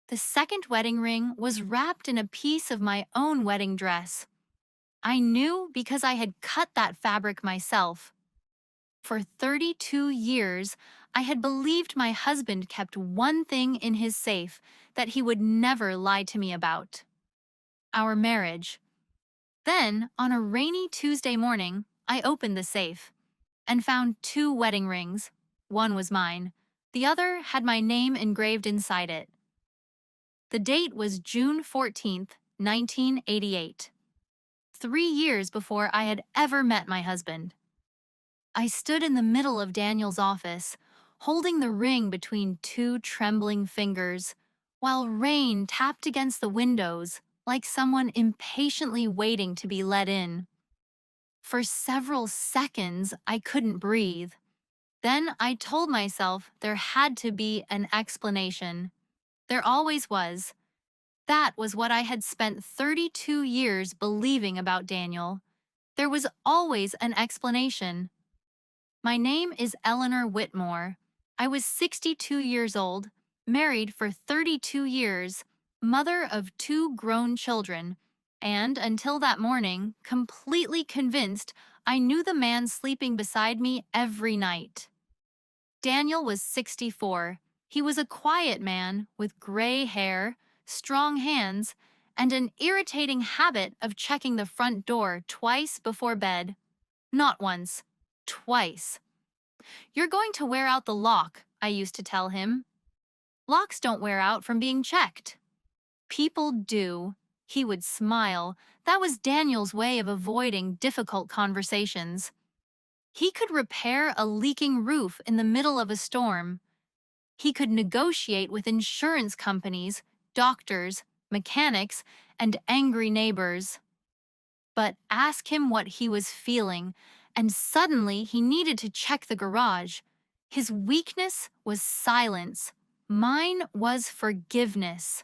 The second wedding ring was wrapped in a piece of my own wedding dress. I knew because I had cut that fabric myself. For 32 years, I had believed my husband kept one thing in his safe that he would never lie to me about: our marriage. Then, on a rainy Tuesday morning, I opened the safe and found two wedding rings. One was mine. The other had my name engraved inside it. The date was June 14th, 1988, 3 years before I had ever met my husband. I stood in the middle of Daniel's office, holding the ring between two trembling fingers, while rain tapped against the windows like someone impatiently waiting to be let in. For several seconds, I couldn't breathe. Then I told myself there had to be an explanation. There always was. That was what I had spent 32 years believing about Daniel. There was always an explanation. My name is Eleanor Whitmore. I was 62 years old, married for 32 years, mother of two grown children, and until that morning, completely convinced I knew the man sleeping beside me every night. Daniel was 64. He was a quiet man with gray hair, strong hands, and an irritating habit of checking the front door twice before bed. Not once, twice. "You're going to wear out the lock," I used to tell him. "Locks don't wear out from being checked." "People do." He would smile. That was Daniel's way of avoiding difficult conversations. He could repair a leaking roof in the middle of a storm. He could negotiate with insurance companies, doctors, mechanics, and angry neighbors. But ask him what he was feeling, and suddenly he needed to check the garage. His weakness was silence. Mine was forgiveness.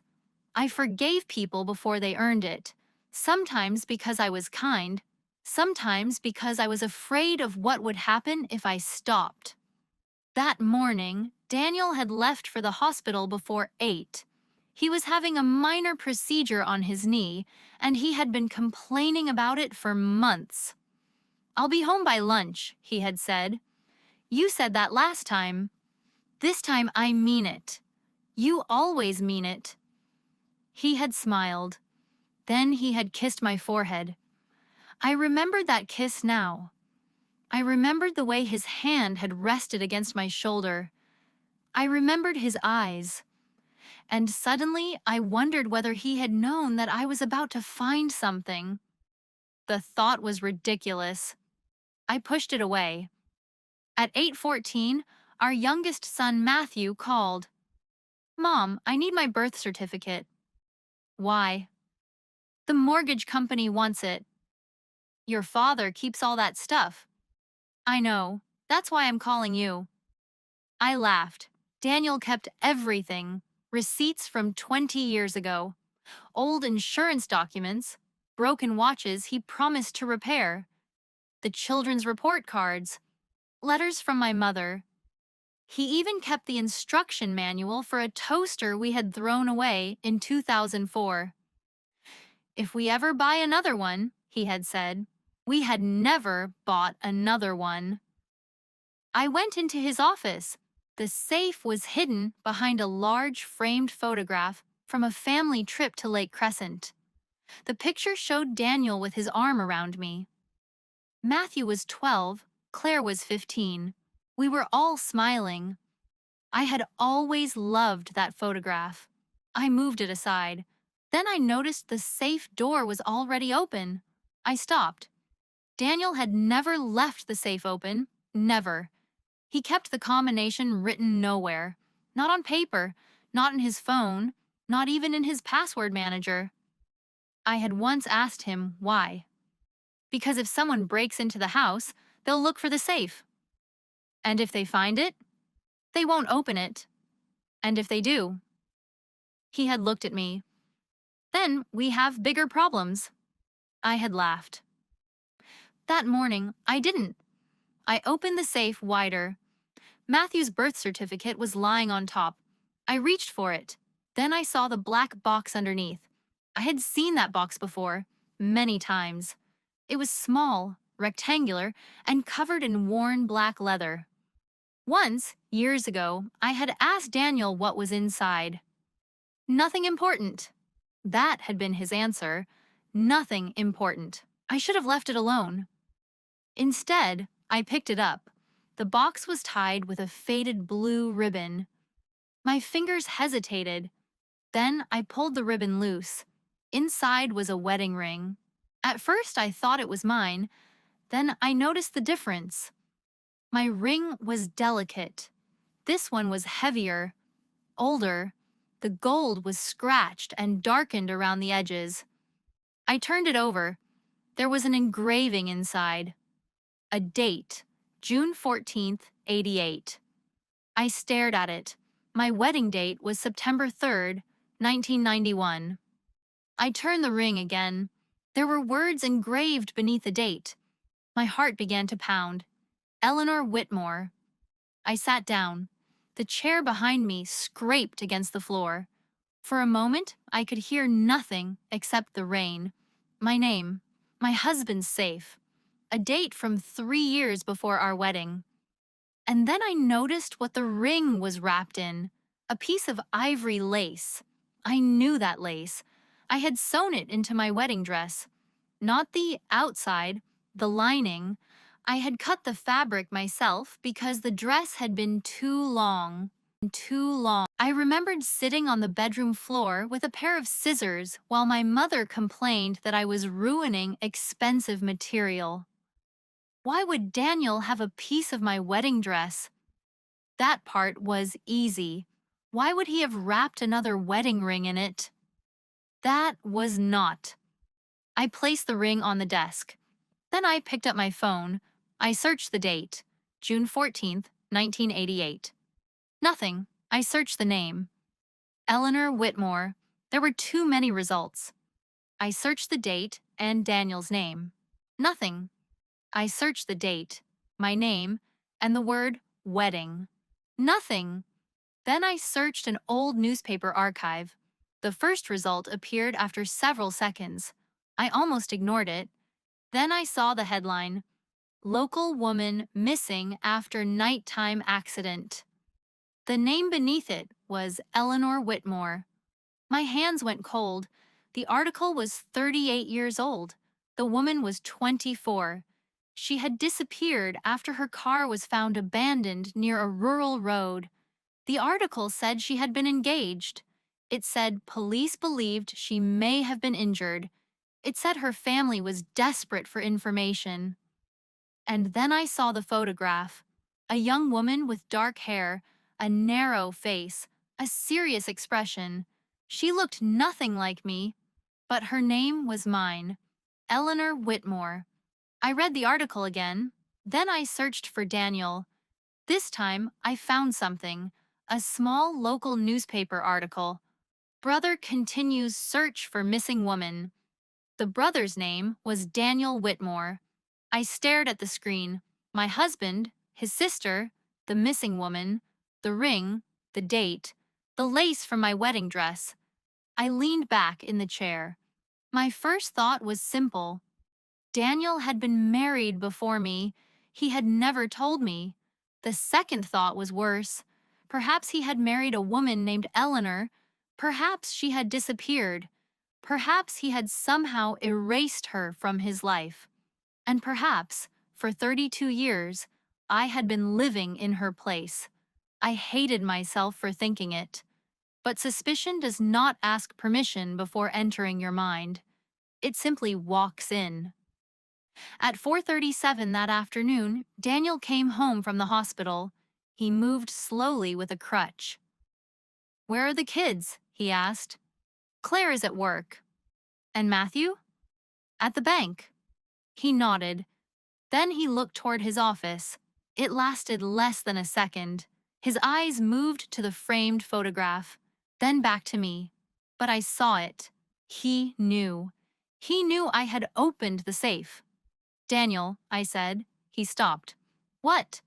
I forgave people before they earned it, sometimes because I was kind, sometimes because I was afraid of what would happen if I stopped. That morning, Daniel had left for the hospital before 8. He was having a minor procedure on his knee, and he had been complaining about it for months. "I'll be home by lunch," he had said. "You said that last time." "This time I mean it." "You always mean it." He had smiled. Then he had kissed my forehead. I remembered that kiss now. I remembered the way his hand had rested against my shoulder. I remembered his eyes. And suddenly I wondered whether he had known that I was about to find something. The thought was ridiculous. I pushed it away. At 8:14, our youngest son Matthew called. "Mom, I need my birth certificate." "Why?" "The mortgage company wants it." "Your father keeps all that stuff." "I know. That's why I'm calling you." I laughed. Daniel kept everything. Receipts from 20 years ago. Old insurance documents. Broken watches he promised to repair. The children's report cards. Letters from my mother. He even kept the instruction manual for a toaster we had thrown away in 2004. "If we ever buy another one," he had said. We had never bought another one. I went into his office. The safe was hidden behind a large framed photograph from a family trip to Lake Crescent. The picture showed Daniel with his arm around me. Matthew was 12, Claire was 15. We were all smiling. I had always loved that photograph. I moved it aside. Then I noticed the safe door was already open. I stopped. Daniel had never left the safe open, never. He kept the combination written nowhere. Not on paper, not in his phone, not even in his password manager. I had once asked him why. Because if someone breaks into the house, they'll look for the safe. And if they find it, they won't open it. And if they do? He had looked at me. Then we have bigger problems. I had laughed. That morning, I didn't. I opened the safe wider. Matthew's birth certificate was lying on top. I reached for it. Then I saw the black box underneath. I had seen that box before, many times. It was small, rectangular, and covered in worn black leather. Once, years ago, I had asked Daniel what was inside. Nothing important. That had been his answer. Nothing important. I should have left it alone. Instead, I picked it up. The box was tied with a faded blue ribbon. My fingers hesitated. Then I pulled the ribbon loose. Inside was a wedding ring. At first, I thought it was mine. Then I noticed the difference. My ring was delicate. This one was heavier, older. The gold was scratched and darkened around the edges. I turned it over. There was an engraving inside. A date, June 14th, 88. I stared at it. My wedding date was September 3rd, 1991. I turned the ring again. There were words engraved beneath the date. My heart began to pound. Eleanor Whitmore. I sat down. The chair behind me scraped against the floor. For a moment, I could hear nothing except the rain. My name. My husband's safe. A date from 3 years before our wedding. And then I noticed what the ring was wrapped in. A piece of ivory lace. I knew that lace. I had sewn it into my wedding dress. Not the outside, the lining. I had cut the fabric myself because the dress had been too long. I remembered sitting on the bedroom floor with a pair of scissors while my mother complained that I was ruining expensive material. Why would Daniel have a piece of my wedding dress? That part was easy. Why would he have wrapped another wedding ring in it? That was not. I placed the ring on the desk. Then I picked up my phone. I searched the date, June 14th, 1988. Nothing. I searched the name. Eleanor Whitmore. There were too many results. I searched the date and Daniel's name. Nothing. I searched the date, my name, and the word wedding. Nothing. Then I searched an old newspaper archive. The first result appeared after several seconds. I almost ignored it. Then I saw the headline, Local Woman Missing After Nighttime Accident. The name beneath it was Eleanor Whitmore. My hands went cold. The article was 38 years old. The woman was 24. She had disappeared after her car was found abandoned near a rural road. The article said she had been engaged. It said police believed she may have been injured. It said her family was desperate for information. And then I saw the photograph. A young woman with dark hair, a narrow face, a serious expression. She looked nothing like me, but her name was mine, Eleanor Whitmore. I read the article again. Then I searched for Daniel. This time, I found something, a small local newspaper article. Brother continues search for missing woman. The brother's name was Daniel Whitmore. I stared at the screen. My husband, his sister, the missing woman, the ring, the date, the lace from my wedding dress. I leaned back in the chair. My first thought was simple. Daniel had been married before me. He had never told me. The second thought was worse. Perhaps he had married a woman named Eleanor. Perhaps she had disappeared. Perhaps he had somehow erased her from his life. And perhaps, for 32 years, I had been living in her place. I hated myself for thinking it. But suspicion does not ask permission before entering your mind. It simply walks in. At 4:37 that afternoon, Daniel came home from the hospital. He moved slowly with a crutch. "Where are the kids?" he asked. "Claire is at work." "And Matthew?" "At the bank." He nodded. Then he looked toward his office. It lasted less than a second. His eyes moved to the framed photograph, then back to me. But I saw it. He knew. He knew I had opened the safe. "Daniel," I said. He stopped. "What?"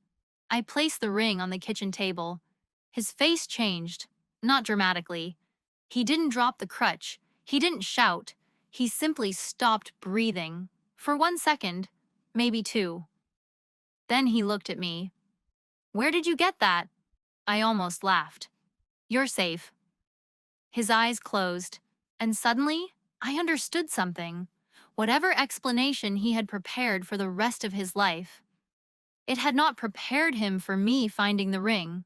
I placed the ring on the kitchen table. His face changed, not dramatically. He didn't drop the crutch. He didn't shout. He simply stopped breathing. For 1 second, maybe two. Then he looked at me. "Where did you get that?" I almost laughed. "You're safe." His eyes closed, and suddenly, I understood something. Whatever explanation he had prepared for the rest of his life, it had not prepared him for me finding the ring.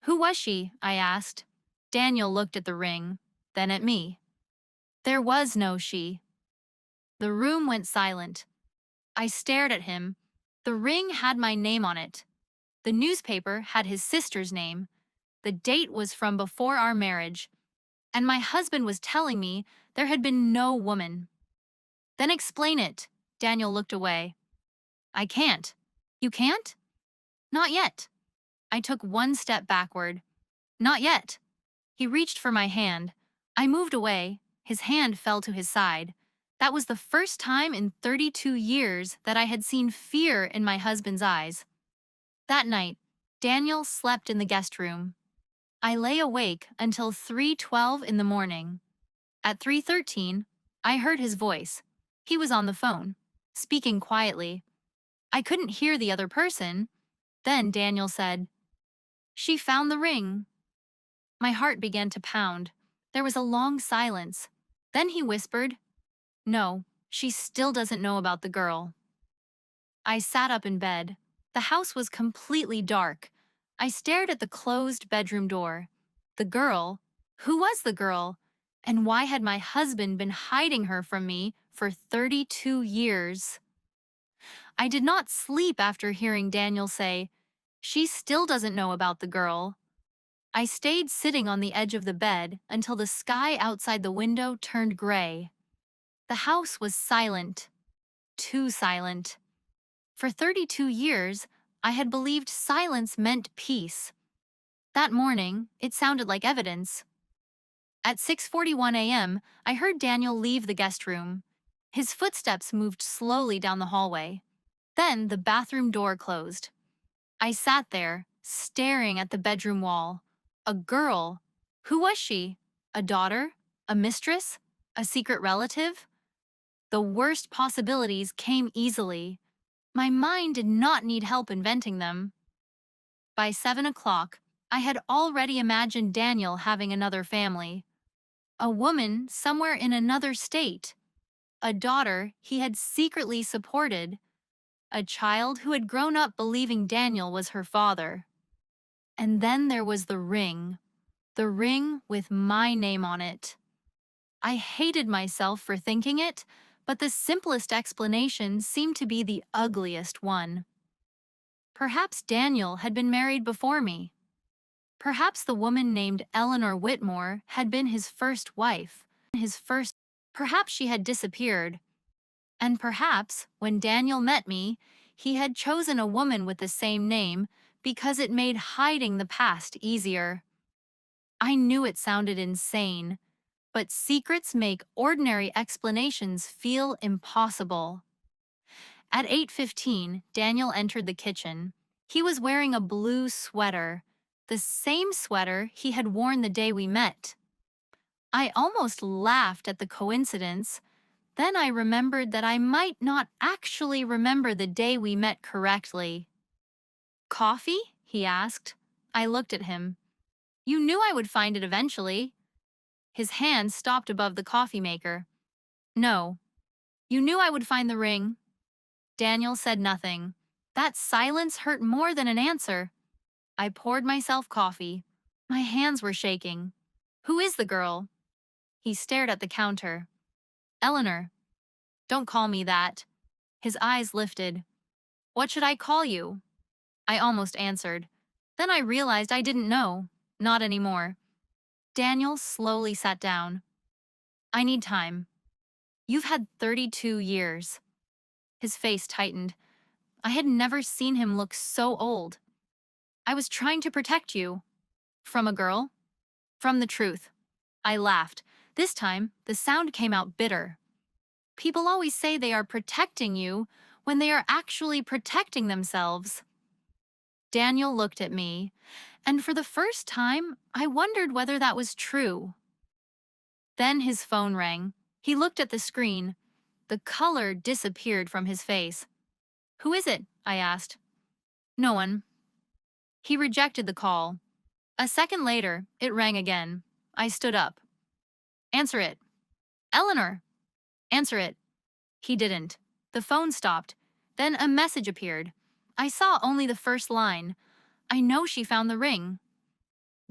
"Who was she?" I asked. Daniel looked at the ring, then at me. There was no she. The room went silent. I stared at him. The ring had my name on it. The newspaper had his sister's name. The date was from before our marriage. And my husband was telling me there had been no woman. "Then explain it." Daniel looked away. "I can't." "You can't?" "Not yet." I took one step backward. "Not yet." He reached for my hand. I moved away. His hand fell to his side. That was the first time in 32 years that I had seen fear in my husband's eyes. That night, Daniel slept in the guest room. I lay awake until 3:12 in the morning. At 3:13, I heard his voice. He was on the phone, speaking quietly. I couldn't hear the other person. Then Daniel said, "She found the ring." My heart began to pound. There was a long silence. Then he whispered, "No, she still doesn't know about the girl." I sat up in bed. The house was completely dark. I stared at the closed bedroom door. The girl? Who was the girl? And why had my husband been hiding her from me for 32 years? I did not sleep after hearing Daniel say, "She still doesn't know about the girl." I stayed sitting on the edge of the bed until the sky outside the window turned gray. The house was silent. Too silent. For 32 years, I had believed silence meant peace. That morning, it sounded like evidence. At 6:41 a.m., I heard Daniel leave the guest room. His footsteps moved slowly down the hallway. Then the bathroom door closed. I sat there, staring at the bedroom wall. A girl. Who was she? A daughter? A mistress? A secret relative? The worst possibilities came easily. My mind did not need help inventing them. By 7 o'clock, I had already imagined Daniel having another family. A woman somewhere in another state. A daughter he had secretly supported. A child who had grown up believing Daniel was her father. And then there was the ring. The ring with my name on it. I hated myself for thinking it, but the simplest explanation seemed to be the ugliest one. Perhaps Daniel had been married before me. Perhaps the woman named Eleanor Whitmore had been his first wife. Perhaps she had disappeared. And perhaps, when Daniel met me, he had chosen a woman with the same name because it made hiding the past easier. I knew it sounded insane, but secrets make ordinary explanations feel impossible. At 8:15, Daniel entered the kitchen. He was wearing a blue sweater, the same sweater he had worn the day we met. I almost laughed at the coincidence. Then I remembered that I might not actually remember the day we met correctly. "Coffee?" he asked. I looked at him. "You knew I would find it eventually." His hand stopped above the coffee maker. "No. You knew I would find the ring." Daniel said nothing. That silence hurt more than an answer. I poured myself coffee. My hands were shaking. "Who is the girl?" He stared at the counter. "Eleanor." "Don't call me that." His eyes lifted. "What should I call you?" I almost answered. Then I realized I didn't know. Not anymore. Daniel slowly sat down. "I need time." "You've had 32 years." His face tightened. I had never seen him look so old. "I was trying to protect you." "From a girl?" "From the truth." I laughed. This time, the sound came out bitter. "People always say they are protecting you when they are actually protecting themselves." Daniel looked at me, and for the first time, I wondered whether that was true. Then his phone rang. He looked at the screen. The color disappeared from his face. "Who is it?" I asked. "No one." He rejected the call. A second later, it rang again. I stood up. "Answer it." "Eleanor." "Answer it." He didn't. The phone stopped. Then a message appeared. I saw only the first line. "I know she found the ring."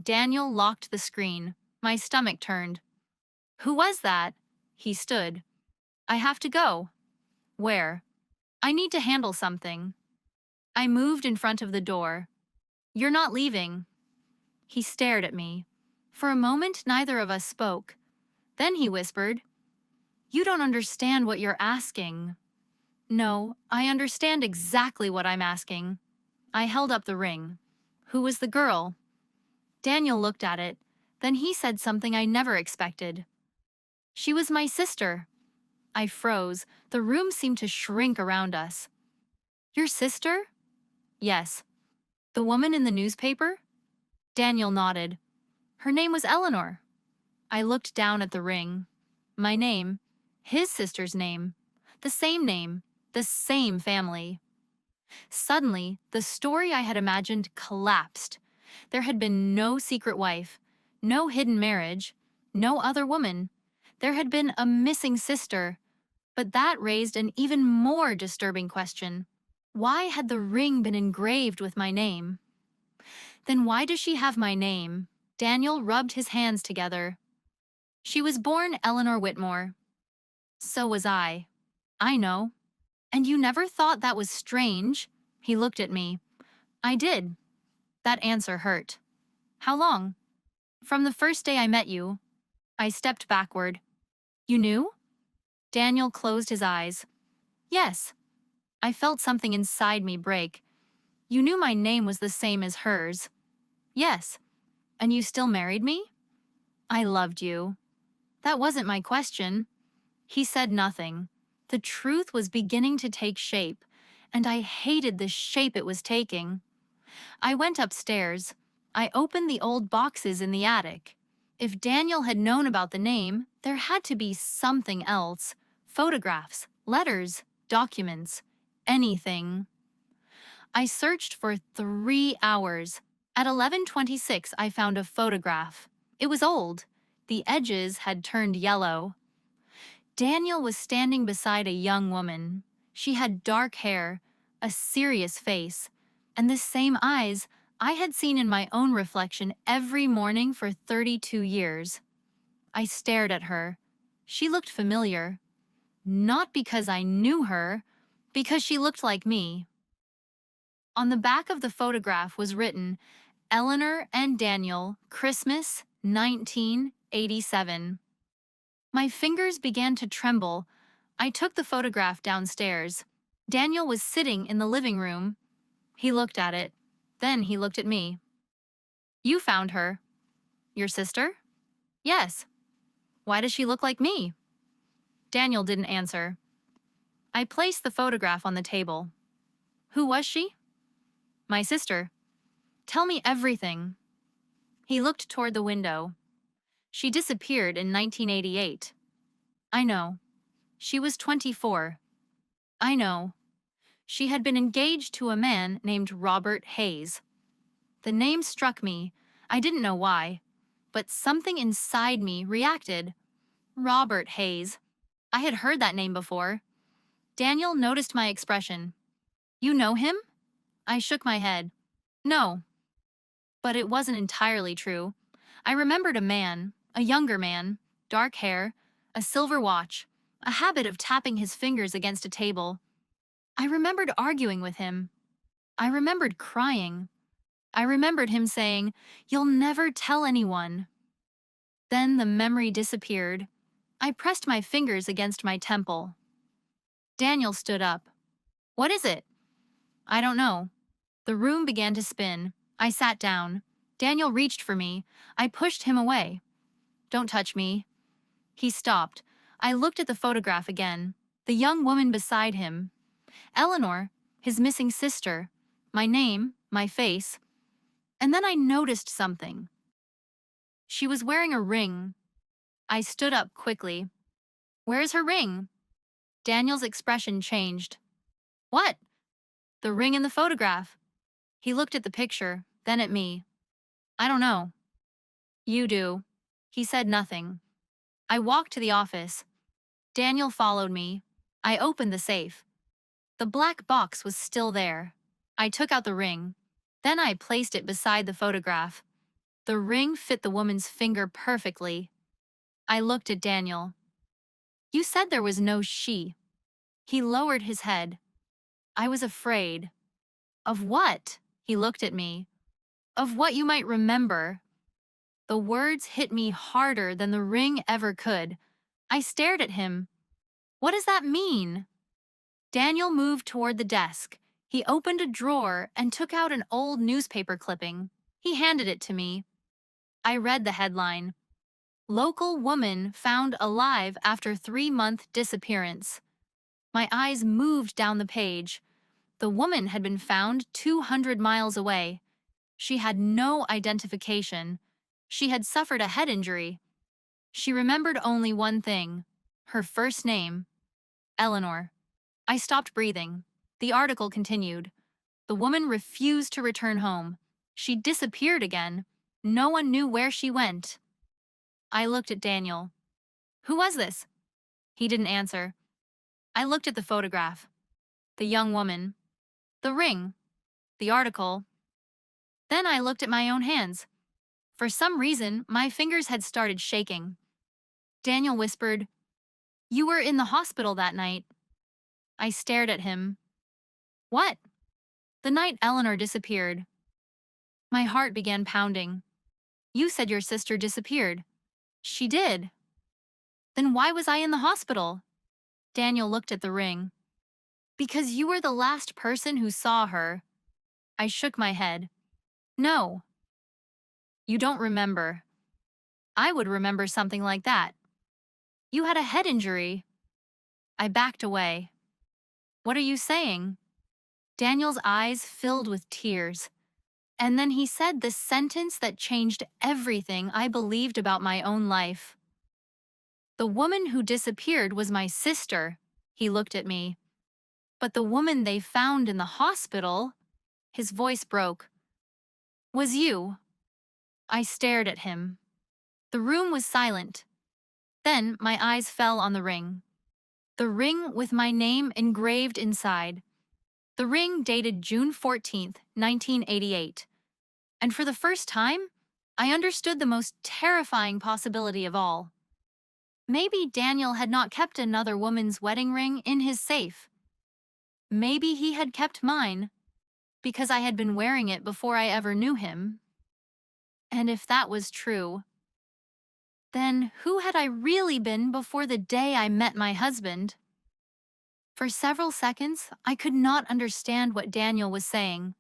Daniel locked the screen. My stomach turned. "Who was that?" He stood. "I have to go." "Where?" "I need to handle something." I moved in front of the door. "You're not leaving." He stared at me. For a moment, neither of us spoke. Then he whispered, "You don't understand what you're asking." "No, I understand exactly what I'm asking." I held up the ring. "Who was the girl?" Daniel looked at it. Then he said something I never expected. "She was my sister." I froze. The room seemed to shrink around us. "Your sister?" "Yes." "The woman in the newspaper?" Daniel nodded. "Her name was Eleanor." I looked down at the ring. My name, his sister's name, the same family. Suddenly, the story I had imagined collapsed. There had been no secret wife, no hidden marriage, no other woman. There had been a missing sister, but that raised an even more disturbing question. Why had the ring been engraved with my name? Then why does she have my name? Daniel rubbed his hands together. "She was born Eleanor Whitmore." "So was I." "I know." "And you never thought that was strange?" He looked at me. "I did." That answer hurt. "How long?" "From the first day I met you." I stepped backward. "You knew?" Daniel closed his eyes. "Yes." I felt something inside me break. "You knew my name was the same as hers." "Yes." "And you still married me?" "I loved you." "That wasn't my question." He said nothing. The truth was beginning to take shape, and I hated the shape it was taking. I went upstairs. I opened the old boxes in the attic. If Daniel had known about the name, there had to be something else. Photographs, letters, documents, anything. I searched for 3 hours. At 11:26, I found a photograph. It was old. The edges had turned yellow. Daniel was standing beside a young woman. She had dark hair, a serious face, and the same eyes I had seen in my own reflection every morning for 32 years. I stared at her. She looked familiar. Not because I knew her, because she looked like me. On the back of the photograph was written, "Eleanor and Daniel, Christmas, 1987. My fingers began to tremble. I took the photograph downstairs. Daniel was sitting in the living room. He looked at it. Then he looked at me. "You found her." "Your sister?" "Yes." "Why does she look like me?" Daniel didn't answer. I placed the photograph on the table. "Who was she?" "My sister." "Tell me everything." He looked toward the window. "She disappeared in 1988. "I know." "She was 24. "I know." "She had been engaged to a man named Robert Hayes." The name struck me. I didn't know why, but something inside me reacted. Robert Hayes. I had heard that name before. Daniel noticed my expression. "You know him?" I shook my head. "No." But it wasn't entirely true. I remembered a younger man, dark hair, a silver watch, a habit of tapping his fingers against a table. I remembered arguing with him. I remembered crying. I remembered him saying, "You'll never tell anyone." Then the memory disappeared. I pressed my fingers against my temple. Daniel stood up. "What is it?" "I don't know." The room began to spin. I sat down. Daniel reached for me. I pushed him away. "Don't touch me." He stopped. I looked at the photograph again. The young woman beside him. Eleanor, his missing sister. My name, my face. And then I noticed something. She was wearing a ring. I stood up quickly. Where's her ring? Daniel's expression changed. What? The ring in the photograph. He looked at the picture, then at me. I don't know. You do. He said nothing. I walked to the office. Daniel followed me. I opened the safe. The black box was still there. I took out the ring. Then I placed it beside the photograph. The ring fit the woman's finger perfectly. I looked at Daniel. You said there was no she. He lowered his head. I was afraid. Of what? He looked at me. Of what you might remember. The words hit me harder than the ring ever could. I stared at him. What does that mean? Daniel moved toward the desk. He opened a drawer and took out an old newspaper clipping. He handed it to me. I read the headline. Local woman found alive after 3-month disappearance. My eyes moved down the page. The woman had been found 200 miles away. She had no identification. She had suffered a head injury. She remembered only one thing, her first name, Eleanor. I stopped breathing. The article continued. The woman refused to return home. She disappeared again. No one knew where she went. I looked at Daniel. Who was this? He didn't answer. I looked at the photograph. The young woman. The ring. The article. Then I looked at my own hands. For some reason, my fingers had started shaking. Daniel whispered, You were in the hospital that night. I stared at him. What? The night Eleanor disappeared. My heart began pounding. You said your sister disappeared. She did. Then why was I in the hospital? Daniel looked at the ring. Because you were the last person who saw her. I shook my head. No. You don't remember. I would remember something like that. You had a head injury. I backed away. What are you saying? Daniel's eyes filled with tears. And then he said the sentence that changed everything I believed about my own life. The woman who disappeared was my sister. He looked at me. But the woman they found in the hospital, his voice broke, was you. I stared at him. The room was silent. Then my eyes fell on the ring. The ring with my name engraved inside. The ring dated June 14th, 1988. And for the first time, I understood the most terrifying possibility of all. Maybe Daniel had not kept another woman's wedding ring in his safe. Maybe he had kept mine, because I had been wearing it before I ever knew him. And if that was true, then who had I really been before the day I met my husband? For several seconds, I could not understand what Daniel was saying.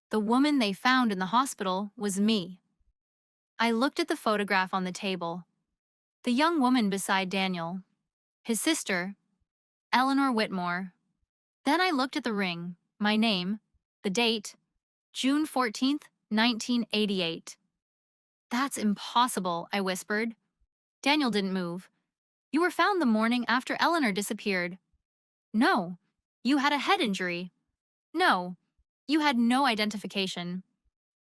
The woman they found in the hospital was me. I looked at the photograph on the table. The young woman beside Daniel. His sister, Eleanor Whitmore. Then I looked at the ring, my name, the date, June 14th, 1988. That's impossible, I whispered. Daniel didn't move. You were found the morning after Eleanor disappeared. No. You had a head injury. No. You had no identification.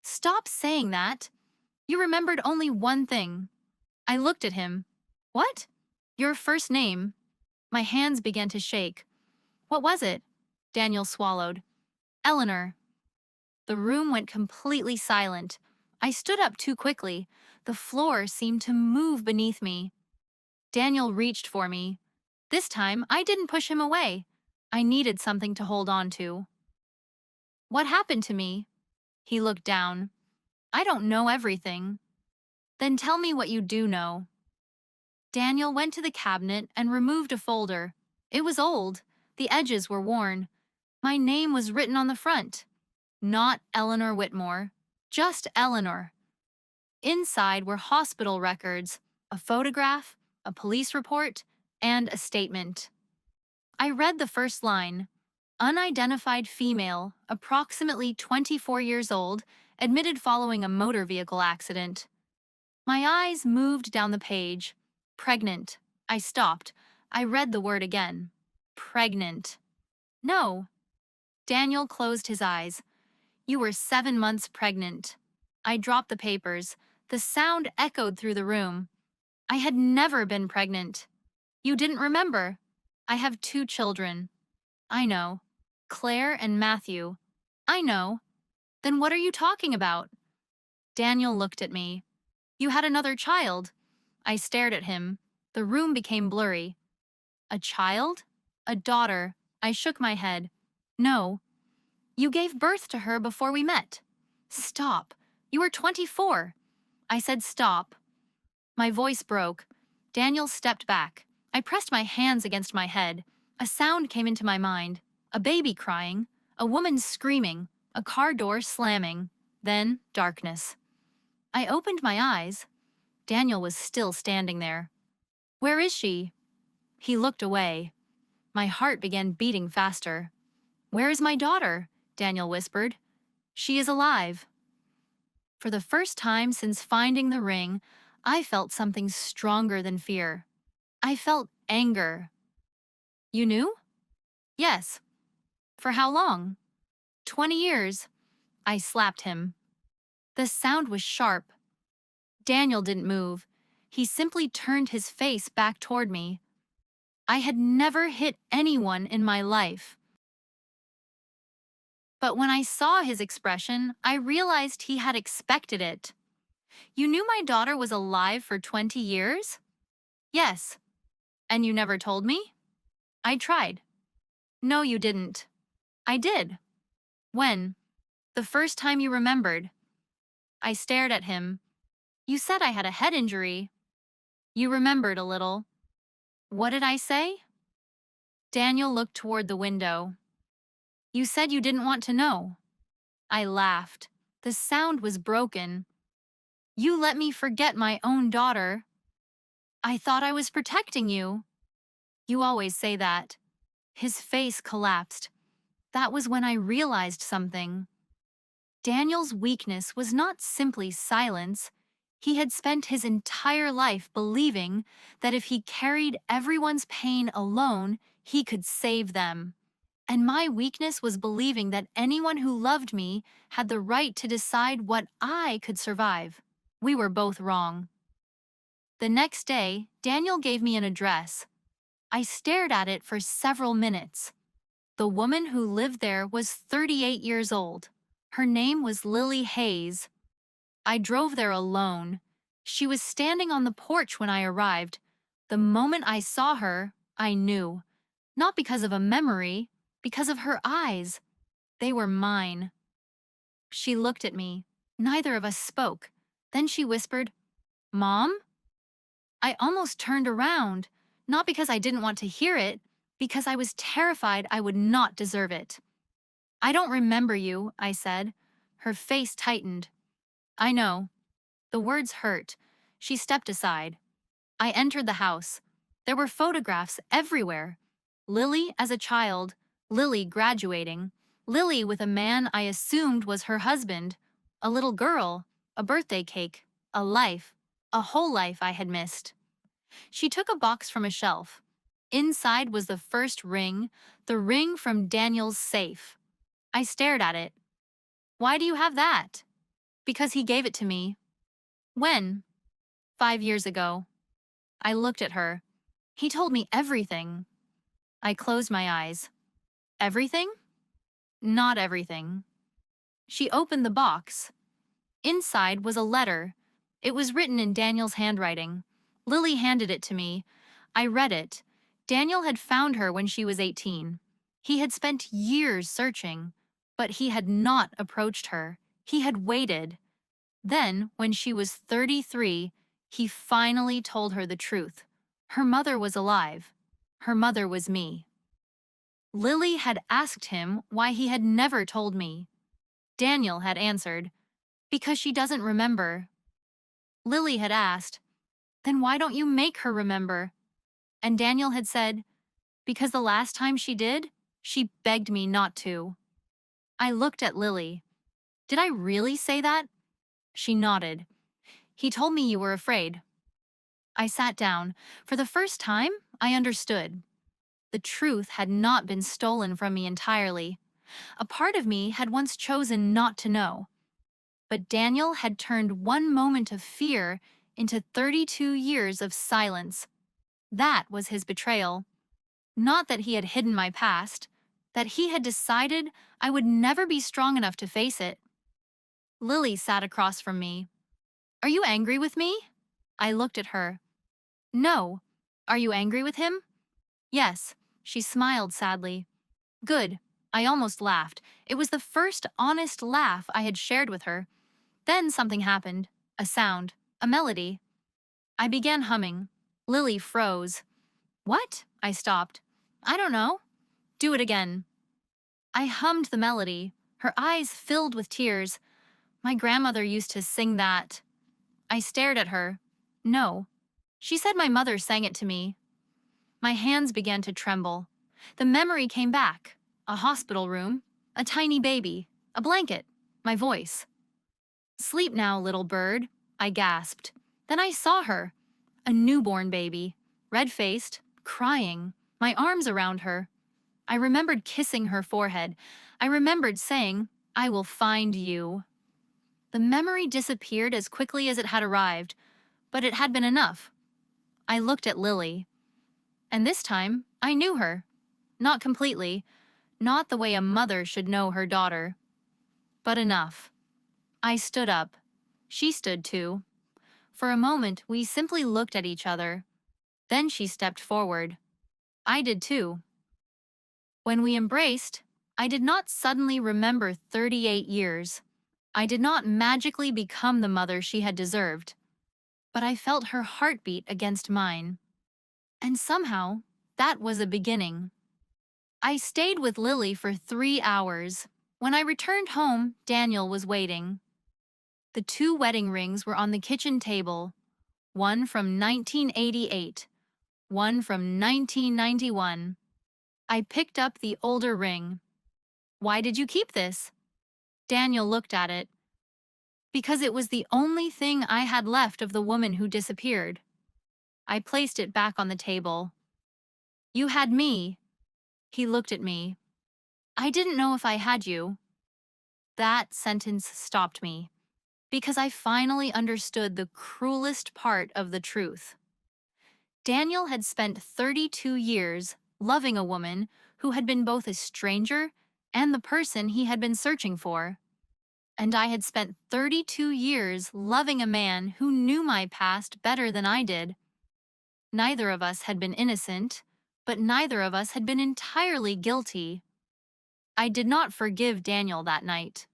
Stop saying that. You remembered only one thing. I looked at him. What? Your first name. My hands began to shake. What was it? Daniel swallowed. Eleanor. The room went completely silent. I stood up too quickly. The floor seemed to move beneath me. Daniel reached for me. This time, I didn't push him away. I needed something to hold on to. What happened to me? He looked down. I don't know everything. Then tell me what you do know. Daniel went to the cabinet and removed a folder. It was old. The edges were worn. My name was written on the front. Not Eleanor Whitmore, just Eleanor. Inside were hospital records, a photograph, a police report, and a statement. I read the first line. Unidentified female, approximately 24 years old, admitted following a motor vehicle accident. My eyes moved down the page. Pregnant. I stopped. I read the word again. Pregnant. No. Daniel closed his eyes. You were 7 months pregnant. I dropped the papers. The sound echoed through the room. I had never been pregnant. You didn't remember. I have 2 children. I know. Claire and Matthew. I know. Then what are you talking about? Daniel looked at me. You had another child. I stared at him. The room became blurry. A child? A daughter. I shook my head. No. You gave birth to her before we met. Stop. You were 24. I said stop. My voice broke. Daniel stepped back. I pressed my hands against my head. A sound came into my mind. A baby crying. A woman screaming. A car door slamming. Then darkness. I opened my eyes. Daniel was still standing there. Where is she? He looked away. My heart began beating faster. Where is my daughter? Daniel whispered. She is alive. For the first time since finding the ring, I felt something stronger than fear. I felt anger. You knew? Yes. For how long? 20 years. I slapped him. The sound was sharp. Daniel didn't move. He simply turned his face back toward me. I had never hit anyone in my life. But when I saw his expression, I realized he had expected it. You knew my daughter was alive for 20 years? Yes. And you never told me? I tried. No, you didn't. I did. When? The first time you remembered. I stared at him. You said I had a head injury. You remembered a little. What did I say? Daniel looked toward the window. You said you didn't want to know. I laughed. The sound was broken. You let me forget my own daughter. I thought I was protecting you. You always say that. His face collapsed. That was when I realized something. Daniel's weakness was not simply silence. He had spent his entire life believing that if he carried everyone's pain alone, he could save them. And my weakness was believing that anyone who loved me had the right to decide what I could survive. We were both wrong. The next day, Daniel gave me an address. I stared at it for several minutes. The woman who lived there was 38 years old. Her name was Lily Hayes. I drove there alone. She was standing on the porch when I arrived. The moment I saw her, I knew. Not because of a memory, because of her eyes. They were mine. She looked at me. Neither of us spoke. Then she whispered, "Mom?" I almost turned around, not because I didn't want to hear it, because I was terrified I would not deserve it. I don't remember you, I said. Her face tightened. I know. The words hurt. She stepped aside. I entered the house. There were photographs everywhere. Lily as a child, Lily graduating, Lily with a man I assumed was her husband, a little girl, a birthday cake, a life, a whole life I had missed. She took a box from a shelf. Inside was the first ring, the ring from Daniel's safe. I stared at it. Why do you have that? Because he gave it to me. When? 5 years ago. I looked at her. He told me everything. I closed my eyes. Everything? Not everything. She opened the box. Inside was a letter. It was written in Daniel's handwriting. Lily handed it to me. I read it. Daniel had found her when she was 18. He had spent years searching, but he had not approached her. He had waited. Then, when she was 33, he finally told her the truth. Her mother was alive. Her mother was me. Lily had asked him why he had never told me. Daniel had answered, "Because she doesn't remember." Lily had asked, "Then why don't you make her remember?" And Daniel had said, "Because the last time she did, she begged me not to." I looked at Lily. Did I really say that? She nodded. He told me you were afraid. I sat down. For the first time, I understood. The truth had not been stolen from me entirely. A part of me had once chosen not to know. But Daniel had turned one moment of fear into 32 years of silence. That was his betrayal. Not that he had hidden my past, that he had decided I would never be strong enough to face it. Lily sat across from me. "Are you angry with me?" I looked at her. "No. Are you angry with him?" "Yes." She smiled sadly. "Good." I almost laughed. It was the first honest laugh I had shared with her. Then something happened. A sound. A melody. I began humming. Lily froze. "What?" I stopped. "I don't know." "Do it again." I hummed the melody. Her eyes filled with tears. "My grandmother used to sing that." I stared at her. "No." She said my mother sang it to me. My hands began to tremble. The memory came back. A hospital room, a tiny baby, a blanket, my voice. "Sleep now, little bird," I gasped. Then I saw her, a newborn baby, red-faced, crying, my arms around her. I remembered kissing her forehead. I remembered saying, "I will find you." The memory disappeared as quickly as it had arrived, but it had been enough. I looked at Lily, and this time I knew her. Not completely, not the way a mother should know her daughter, but enough. I stood up. She stood too. For a moment, we simply looked at each other. Then she stepped forward. I did too. When we embraced, I did not suddenly remember 38 years. I did not magically become the mother she had deserved, but I felt her heartbeat against mine. And somehow, that was a beginning. I stayed with Lily for 3 hours. When I returned home, Daniel was waiting. The 2 wedding rings were on the kitchen table, one from 1988, one from 1991. I picked up the older ring. "Why did you keep this?" Daniel looked at it. "Because it was the only thing I had left of the woman who disappeared." I placed it back on the table. "You had me." He looked at me. "I didn't know if I had you." That sentence stopped me, because I finally understood the cruelest part of the truth. Daniel had spent 32 years loving a woman who had been both a stranger and the person he had been searching for. And I had spent 32 years loving a man who knew my past better than I did. Neither of us had been innocent, but neither of us had been entirely guilty. I did not forgive Daniel that night.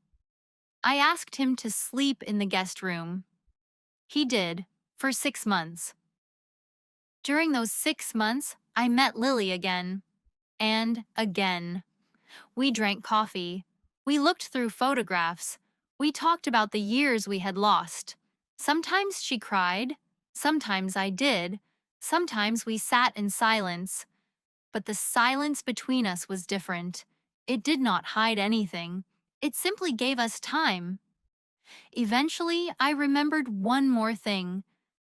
I asked him to sleep in the guest room. He did, for 6 months. During those 6 months, I met Lily again. And again. We drank coffee. We looked through photographs. We talked about the years we had lost. Sometimes she cried. Sometimes I did. Sometimes we sat in silence. But the silence between us was different. It did not hide anything. It simply gave us time. Eventually, I remembered one more thing.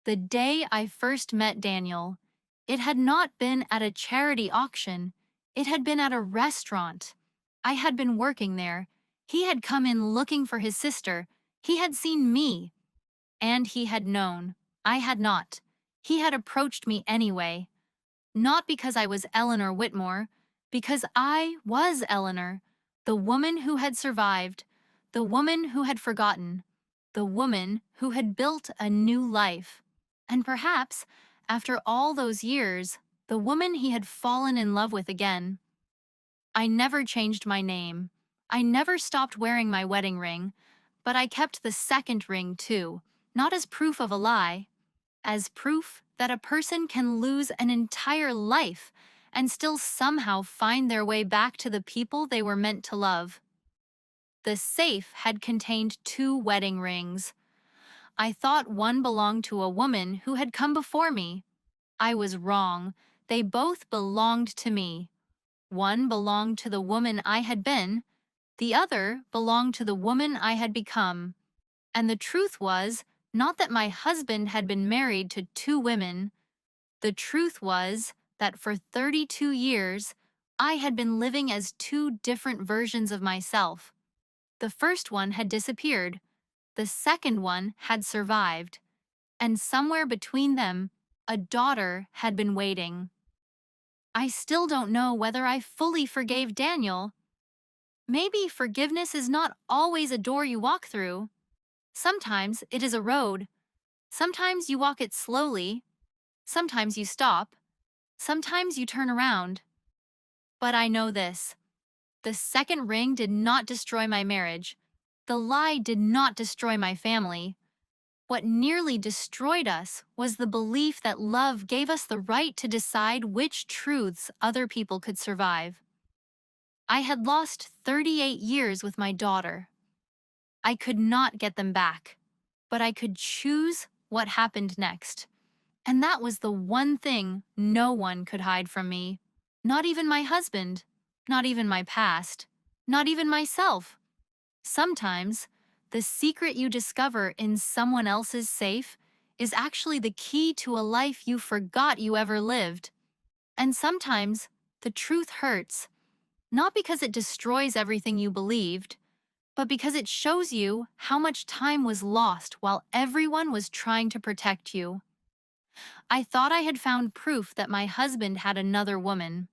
The day I first met Daniel. It had not been at a charity auction. It had been at a restaurant. I had been working there. He had come in looking for his sister. He had seen me. And he had known. I had not. He had approached me anyway. Not because I was Eleanor Whitmore, because I was Eleanor, the woman who had survived, the woman who had forgotten, the woman who had built a new life. And perhaps, after all those years, the woman he had fallen in love with again. I never changed my name. I never stopped wearing my wedding ring, but I kept the second ring too, not as proof of a lie, as proof that a person can lose an entire life and still somehow find their way back to the people they were meant to love. The safe had contained 2 wedding rings. I thought one belonged to a woman who had come before me. I was wrong. They both belonged to me. One belonged to the woman I had been, the other belonged to the woman I had become. And the truth was, Not that my husband had been married to two women. The truth was that for 32 years, I had been living as two different versions of myself. The first one had disappeared, the second one had survived, and somewhere between them, a daughter had been waiting. I still don't know whether I fully forgave Daniel. Maybe forgiveness is not always a door you walk through. Sometimes it is a road. Sometimes you walk it slowly. Sometimes you stop. Sometimes you turn around. But I know this. The second ring did not destroy my marriage. The lie did not destroy my family. What nearly destroyed us was the belief that love gave us the right to decide which truths other people could survive. I had lost 38 years with my daughter. I could not get them back, but I could choose what happened next. And that was the one thing no one could hide from me. Not even my husband, not even my past, not even myself. Sometimes, the secret you discover in someone else's safe is actually the key to a life you forgot you ever lived. And sometimes, the truth hurts, not because it destroys everything you believed, but because it shows you how much time was lost while everyone was trying to protect you. I thought I had found proof that my husband had another woman.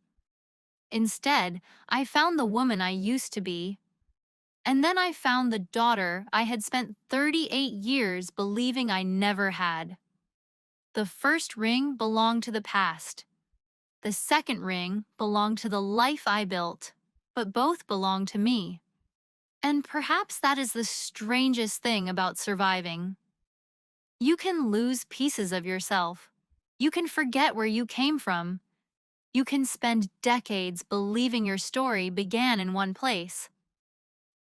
Instead, I found the woman I used to be. And then I found the daughter I had spent 38 years believing I never had. The first ring belonged to the past. The second ring belonged to the life I built, but both belonged to me. And perhaps that is the strangest thing about surviving. You can lose pieces of yourself. You can forget where you came from. You can spend decades believing your story began in one place.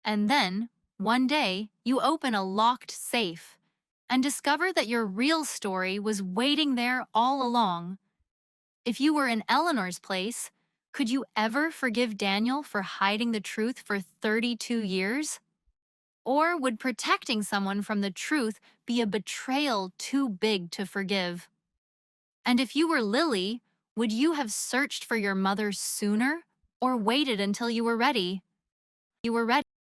And then, one day, you open a locked safe and discover that your real story was waiting there all along. If you were in Eleanor's place, could you ever forgive Daniel for hiding the truth for 32 years? Or would protecting someone from the truth be a betrayal too big to forgive? And if you were Lily, would you have searched for your mother sooner or waited until you were ready?